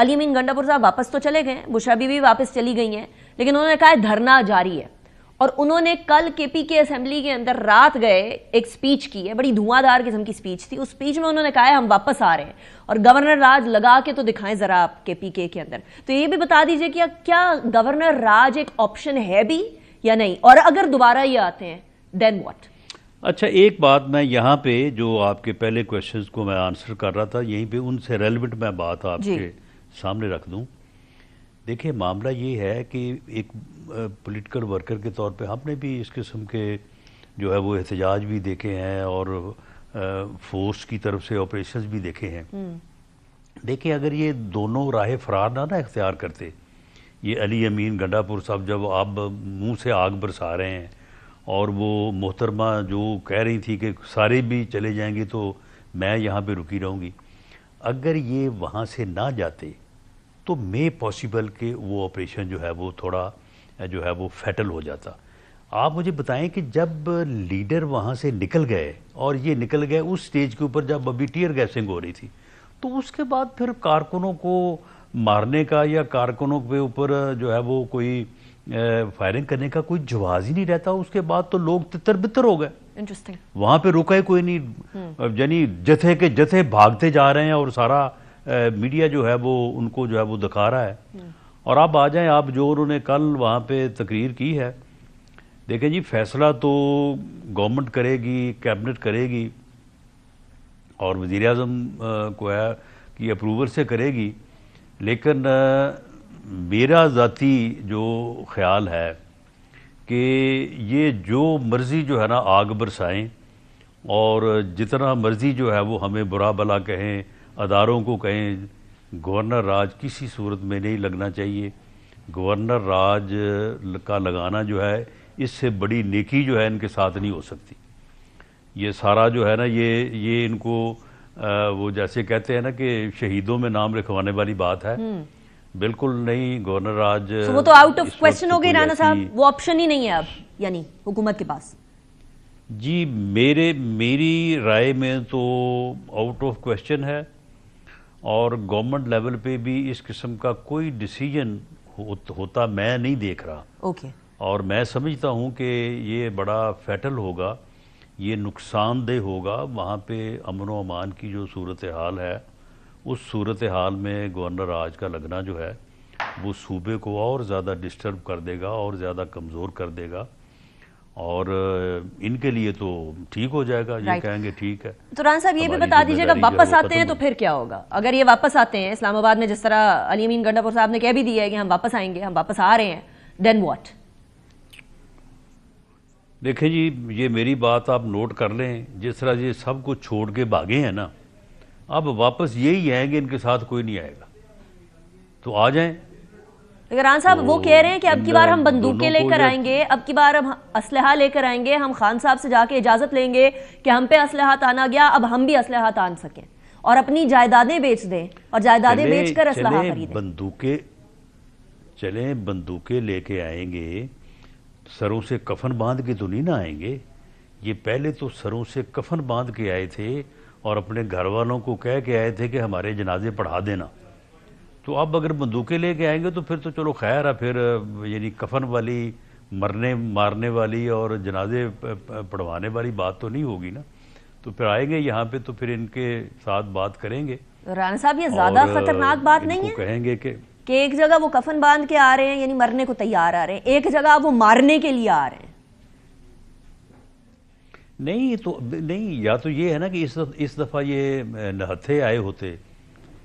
علی امین گنڈاپور صاحب واپس تو چلے گئے, بشرا بی بھی واپس چلی گئی ہیں, لیکن انہوں نے کہا دھرنا جاری ہے. اور انہوں نے کل کے پی کے اسمبلی کے اندر رات گئے ایک سپیچ کی ہے, بڑی دھواں دار قسم کی سپیچ تھی. اس سپیچ میں انہوں نے کہا ہے ہم واپس آ رہے ہیں, اور گورنر راج لگا کے تو دکھائیں ذرا آپ کے پی کے اندر. تو یہ بھی بتا دیجئے کہ کیا گورنر راج ایک آپشن ہے بھی یا نہیں, اور اگر دوبارہ یہ آتے ہیں دین واٹ؟ اچھا, ایک بات میں یہاں پہ جو آپ کے پہلے کویشچنز کو میں آنسر کر رہا تھا, یہیں پہ ان سے ریلیونٹ میں بات آپ کے سامنے رکھ دوں. دیکھیں معاملہ یہ ہے کہ ایک پولیٹیکل ورکر کے طور پہ ہم نے بھی اس قسم کے جو ہے وہ احتجاج بھی دیکھے ہیں اور فورس کی طرف سے آپریشنز بھی دیکھے ہیں. دیکھیں اگر یہ دونوں راہ فرار نہ اختیار کرتے, یہ علی امین گنڈاپور صاحب جب آپ منہ سے آگ برسا رہے ہیں اور وہ محترمہ جو کہہ رہی تھی کہ سارے بھی چلے جائیں گے تو میں یہاں پہ رکی رہوں گی, اگر یہ وہاں سے نہ جاتے تو میں پاسبل کہ وہ آپریشن جو ہے وہ تھوڑا جو ہے وہ فیٹل ہو جاتا. آپ مجھے بتائیں کہ جب لیڈر وہاں سے نکل گئے, اور یہ نکل گئے اس سٹیج کے اوپر جب ابھی ٹیئر گیسنگ ہو رہی تھی, تو اس کے بعد پھر کارکنوں کو مارنے کا یا کارکنوں کے اوپر جو ہے وہ کوئی فائرنگ کرنے کا کوئی جواز ہی نہیں رہتا. اس کے بعد تو لوگ تتر بتر ہو گئے, وہاں پہ رکا ہی کوئی نہیں, یعنی جتھے کے جتھے بھاگتے جا رہے ہیں اور سارا میڈیا جو ہے وہ ان کو جو ہے وہ دکھا رہا ہے. اور آپ آ جائیں, آپ جو انہوں نے کل وہاں پہ تقریر کی ہے, دیکھیں جی فیصلہ تو گورنمنٹ کرے گی, کیبنٹ کرے گی اور وزیر اعظم کو ہے کہ اپروول سے کرے گی, لیکن میرا ذاتی جو خیال ہے کہ یہ جو مرضی جو ہے نا آگ برسائیں اور جتنا مرضی جو ہے وہ ہمیں برا بلا کہیں, اداروں کو کہیں, گورنر راج کسی صورت میں نہیں لگنا چاہیے. گورنر راج کا لگانا جو ہے اس سے بڑی نیکی جو ہے ان کے ساتھ نہیں ہو سکتی. یہ سارا جو ہے نا یہ ان کو وہ جیسے کہتے ہیں نا کہ شہیدوں میں نام لکھوانے والی بات ہے, بالکل نہیں. گورنر راج وہ تو آؤٹ آف کویسچن ہو گئی رانا صاحب, وہ آپشن ہی نہیں ہے اب یعنی حکومت کے پاس. جی میری رائے میں تو آؤٹ آف کویسچن ہے, اور گورنمنٹ لیول پہ بھی اس قسم کا کوئی ڈیسیجن ہوتا میں نہیں دیکھ رہا. اور میں سمجھتا ہوں کہ یہ بڑا فیٹل ہوگا, یہ نقصان دہ ہوگا. وہاں پہ امن و امان کی جو صورتحال ہے, اس صورتحال میں گورنر راج کا لگنا جو ہے وہ صوبے کو اور زیادہ ڈسٹرب کر دے گا اور زیادہ کمزور کر دے گا, اور ان کے لیے تو ٹھیک ہو جائے گا, یہ کہیں گے ٹھیک ہے. تو رانا صاحب یہ بھی بتا دیجیے گا واپس آتے ہیں تو پھر کیا ہوگا؟ اگر یہ واپس آتے ہیں اسلام آباد میں, جس طرح علی امین گنڈاپور صاحب نے کہہ بھی دیا ہے کہ ہم واپس آئیں گے, ہم واپس آ رہے ہیں, دین واٹ؟ دیکھیں جی یہ میری بات آپ نوٹ کر لیں, جس طرح یہ سب کچھ چھوڑ کے بھاگے ہیں نا, اب واپس یہی آئیں گے, ان کے ساتھ کوئی نہیں آئے گا, تو آ جائیں. لیکن ران صاحب وہ کہہ رہے ہیں کہ اب کی بار ہم بندوقیں لے کر آئیں گے, اب کی بار ہم اسلحہ لے کر آئیں گے, ہم خان صاحب سے جا کے اجازت لیں گے کہ ہم پہ اسلحہ آنا گیا, اب ہم بھی اسلحہ آن سکیں اور اپنی جائیدادیں بیچ دیں اور جائیدادیں بیچ کر اسلحہ خریدیں. چلیں بندوقیں لے کے آئیں گے, سروں سے کفن باندھ کے تو نہیں نہ آئیں گے. یہ پہلے تو سروں سے کفن باندھ کے آئے تھے اور اپنے گھر والوں کو کہہ کے آئے تھے کہ ہمارے جنازے پڑھا دینا. تو اب اگر بندوقیں لے کے آئیں گے تو پھر تو چلو خیر ہے, پھر یعنی کفن والی مارنے والی اور جنازے پڑھوانے والی بات تو نہیں ہوگی نا. تو پھر آئیں گے یہاں پہ تو پھر ان کے ساتھ بات کریں گے. رانا صاحب یہ زیادہ خطرناک بات نہیں ہے کہیں گے کہ ایک جگہ وہ کفن باندھ کے آ رہے ہیں یعنی مرنے کو تیار آ رہے ہیں, ایک جگہ وہ مارنے کے لیے آ رہے ہیں. نہیں, یا تو یہ ہے نا کہ اس دفعہ یہ نہتھے آئے ہوتے,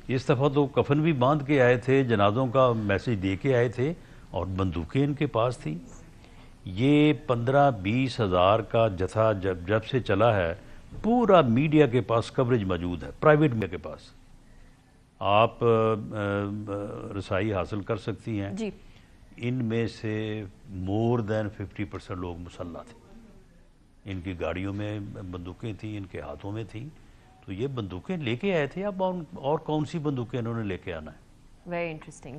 اس دفعہ تو کفن بھی باندھ کے آئے تھے, جنازوں کا میسج دے کے آئے تھے اور بندوقیں ان کے پاس تھیں. یہ 15-20 ہزار کا جتھا جب سے چلا ہے, پورا میڈیا کے پاس کوریج موجود ہے, پرائیویٹ میڈیا کے پاس آپ رسائی حاصل کر سکتی ہیں. ان میں سے مور دین 50% لوگ مسلح تھے, ان کی گاڑیوں میں بندوقیں تھیں, ان کے ہاتھوں میں تھیں, تو یہ بندوقیں لے کے آئے تھے. اب اور کون سی بندوقیں انہوں نے لے کے آنا ہے؟ Very interesting.